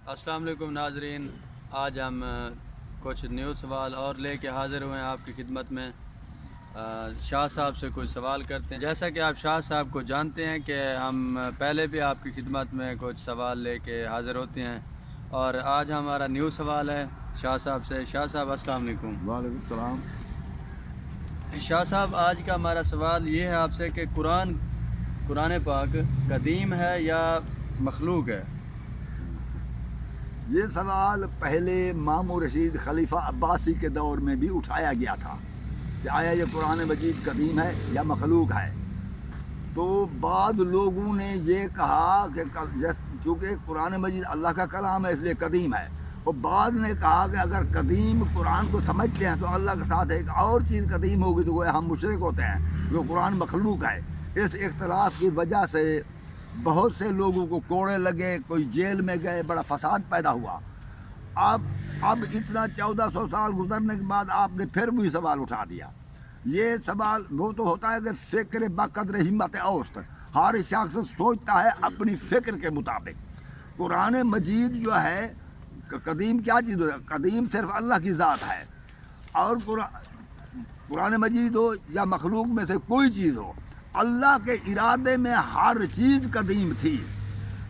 السلام علیکم ناظرین، آج ہم کچھ نیو سوال اور لے کے حاضر ہوئے ہیں آپ کی خدمت میں۔ شاہ صاحب سے کوئی سوال کرتے ہیں۔ جیسا کہ آپ شاہ صاحب کو جانتے ہیں کہ ہم پہلے بھی آپ کی خدمت میں کچھ سوال لے کے حاضر ہوتے ہیں، اور آج ہمارا نیو سوال ہے شاہ صاحب سے۔ شاہ صاحب السلام علیکم۔ وعلیکم السلام۔ شاہ صاحب، آج کا ہمارا سوال یہ ہے آپ سے کہ قرآن پاک قدیم ہے یا مخلوق ہے؟ یہ سوال پہلے ماموں رشید خلیفہ عباسی کے دور میں بھی اٹھایا گیا تھا کہ آیا یہ قرآن مجید قدیم ہے یا مخلوق ہے؟ تو بعض لوگوں نے یہ کہا کہ چونکہ قرآن مجید اللہ کا کلام ہے اس لیے قدیم ہے، اور بعض نے کہا کہ اگر قدیم قرآن کو سمجھتے ہیں تو اللہ کے ساتھ ایک اور چیز قدیم ہوگی تو وہ ہم مشرک ہوتے ہیں، جو قرآن مخلوق ہے۔ اس اختلاف کی وجہ سے بہت سے لوگوں کو کوڑے لگے، کوئی جیل میں گئے، بڑا فساد پیدا ہوا۔ اب اتنا 1400 سال گزرنے کے بعد آپ نے پھر وہی سوال اٹھا دیا۔ یہ سوال وہ تو ہوتا ہے کہ فکر بقدر ہمت اوسط، ہر شخص سوچتا ہے اپنی فکر کے مطابق۔ قرآن مجید جو ہے قدیم کیا چیز ہے؟ قدیم صرف اللہ کی ذات ہے، اور قرآن مجید ہو یا مخلوق میں سے کوئی چیز ہو، اللہ کے ارادے میں ہر چیز قدیم تھی،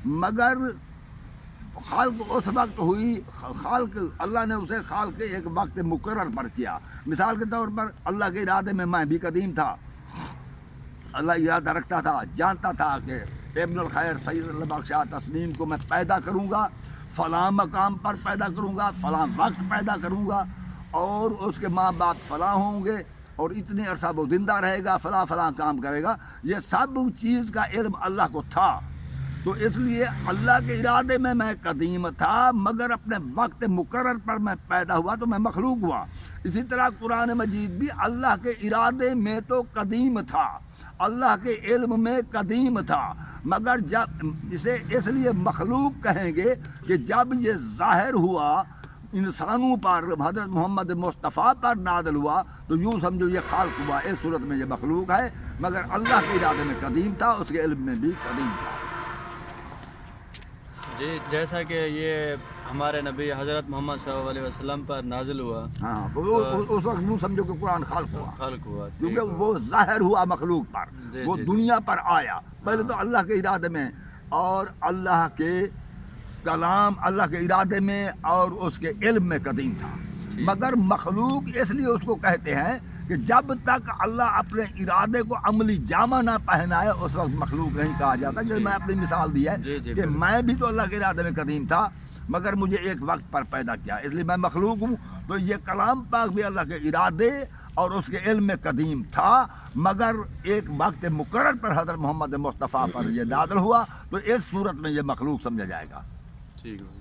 مگر خلق اس وقت ہوئی، اللہ نے اسے خلق ایک وقت مقرر پر کیا۔ مثال کے طور پر اللہ کے ارادے میں میں بھی قدیم تھا، اللہ ارادہ رکھتا تھا، جانتا تھا کہ ابن الخیر سید اللہ بخشا تسلیم کو میں پیدا کروں گا، فلاں مقام پر پیدا کروں گا، فلاں وقت پیدا کروں گا، اور اس کے ماں باپ فلاں ہوں گے، اور اتنی عرصہ وہ زندہ رہے گا، فلاں کام کرے گا۔ یہ سب چیز کا علم اللہ کو تھا، تو اس لیے اللہ کے ارادے میں قدیم تھا، مگر اپنے وقت مقرر پر میں پیدا ہوا تو میں مخلوق ہوا۔ اسی طرح قرآن مجید بھی اللہ کے ارادے میں تو قدیم تھا، اللہ کے علم میں قدیم تھا، مگر جب اسے اس لیے مخلوق کہیں گے کہ جب یہ ظاہر ہوا انسانوں پر، حضرت محمد مصطفیٰ پر نازل ہوا، تو یوں سمجھو یہ خالق ہوا۔ اس صورت میں یہ مخلوق ہے، مگر اللہ کے ارادے میں قدیم تھا، اس کے علم میں بھی قدیم تھا۔ جی، جیسا کہ یہ ہمارے نبی حضرت محمد صلی اللہ علیہ وسلم پر نازل ہوا، ہاں، اس وقت یوں سمجھو کہ قرآن خالق ہوا، کیونکہ وہ ظاہر ہوا مخلوق پر، وہ دنیا پر آیا۔ پہلے تو اللہ کے ارادے میں، اور اللہ کے کلام اللہ کے ارادے میں اور اس کے علم میں قدیم تھا، مگر مخلوق اس لیے اس کو کہتے ہیں کہ جب تک اللہ اپنے ارادے کو عملی جامہ نہ پہنائے اس وقت مخلوق نہیں کہا جاتا۔ جیسے میں اپنی مثال دی ہے کہ میں بھی تو اللہ کے ارادے میں قدیم تھا، مگر مجھے ایک وقت پر پیدا کیا، اس لیے میں مخلوق ہوں۔ تو یہ کلام پاک بھی اللہ کے ارادے اور اس کے علم میں قدیم تھا، مگر ایک وقت مقرر پر حضرت محمد مصطفیٰ پر یہ نازل ہوا، تو اس صورت میں یہ مخلوق سمجھا جائے گا۔ ٹھیک ہے۔